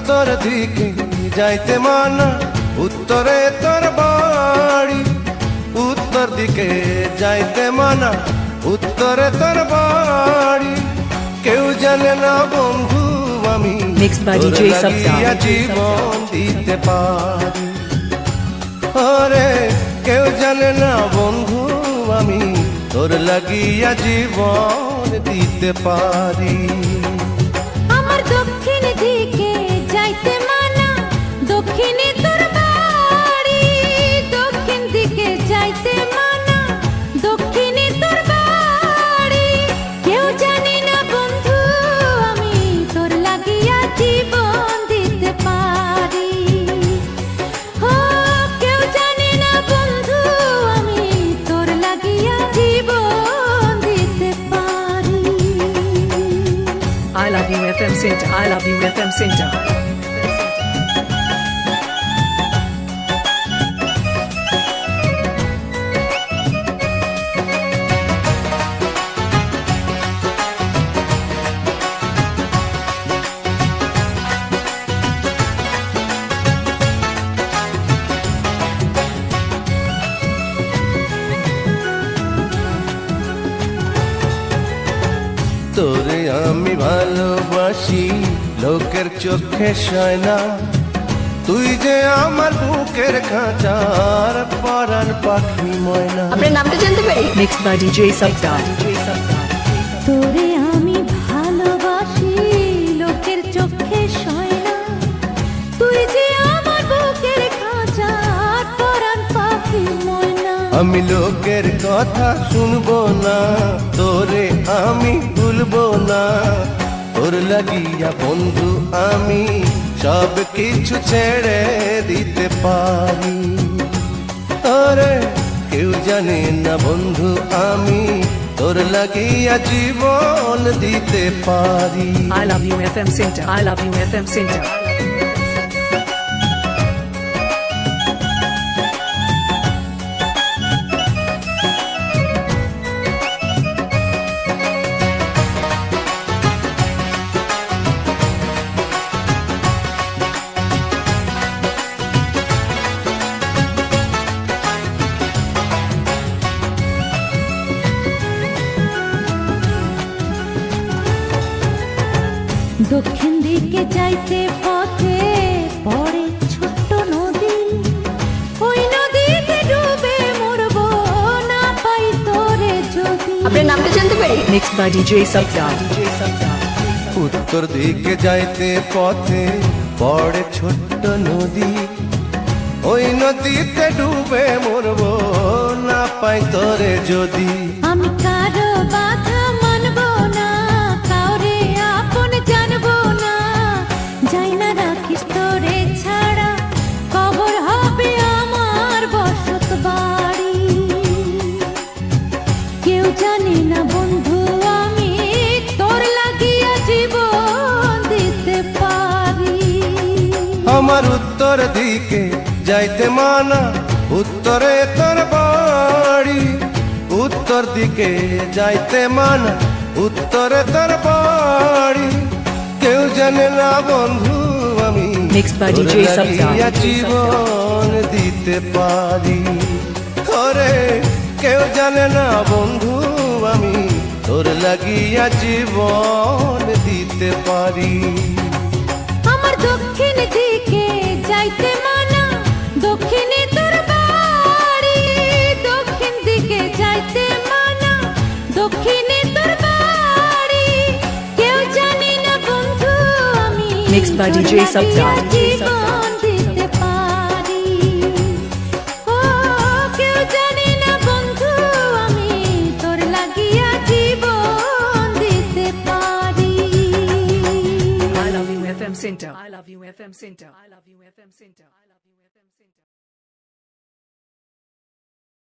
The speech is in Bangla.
উত্তর দিকে যাইতে মানা, উত্তরে তোর বাড়ি। উত্তর দিকে যাইতে মানা, উত্তরে তোর বাড়ি। কেউ জানে না বন্ধু আমি তোর লাগিয়া জীবন দিতে পারি। ওরে কেউ জানে না বন্ধু আমি তোর লাগিয়া জীবন দিতে পারি। আমার দক্ষিণ দিকে যাইতে মানা, দক্ষিণে তোর বাড়ি। দক্ষিণ দিকে যাইতে মানা, দক্ষিণে তোর বাড়ি। কেউ জানে না বন্ধু আমি তোর লাগিয়া জীবন দিতে পারি। ও কেউ জানে না বন্ধু আমি তোর লাগিয়া জীবন দিতে পারি। I love you FM Center. I love you FM Center. তোরে আমি ভালোবাসি লোকের চোখে সয় না, তুই যে আমার বুকের খাঁচার পরাণ পাখি ময়না। আপনার নামটা জানতে পারি? Mixed by DJ Sabdar. তোরে আমি ভালোবাসি লোকের চোখে সয় না, তুই যে আমার বুকের খাঁচার পরাণ পাখি ময়না। আমি লোকের কথা শুনবো না, তোরে আমি ভুলবো না। তোর লাগিয়া বন্ধু আমি সব কিছু ছেড়ে দিতে পারি। আরে কেউ জানে না বন্ধু আমি তোর লাগিয়া জীবন দিতে পারি। I love you FM Center. I love you FM Center. দক্ষিণ দিকে যাইতে পথে পড়ে ছোট্ট নদী, ওই নদীতে ডুবে মরবো না পাই তোরে যদি। আপনার নামটা জানতে পারি? Mixed by DJ Sabdar. উত্তর দিকে যাইতে পথে পড়ে ছোট্ট নদী, ওই নদীতে ডুবে মরবো না পাই তোরে যদি। আমি কারো বাধা মানবো না, কাউরে আপন জানবো না। যাই না রাখিস তোরে ছাড়া, কবর হবে আমার বসত বাড়ি। কেউ জানে না বন্ধু আমি তোর লাগিয়া জীবন দিতে পারি। আমার উত্তর দিকে যাইতে মানা, উত্তরে তোর বাড়ি। উত্তর দিকে যাইতে মানা, উত্তরে তোর বাড়ি। কেউ জানে না বন্ধু আমি Mixed by তোর DJ Sabdar. লাগিয়া জীবন দিতে পারি। ওরে কেউ জানে না বন্ধু আমি তোর লাগিয়া জীবন দিতে পারি। আমার দক্ষিণ দিকে যাইতে মানা, দক্ষিণে তোর বাড়ি। দক্ষিণ দিকে যাইতে মানা, দক্ষিণে তোর বাড়ি। কেউ জানে না বন্ধু আমি Mixed by DJ তোর Sabdar. লাগিয়া জীবন দিতে পারি। ও কেউ জানে না বন্ধু আমি তোর লাগিয়া জীবন দিতে পারি। I love you FM Center. I love you FM Center. I love you FM Center. I love you FM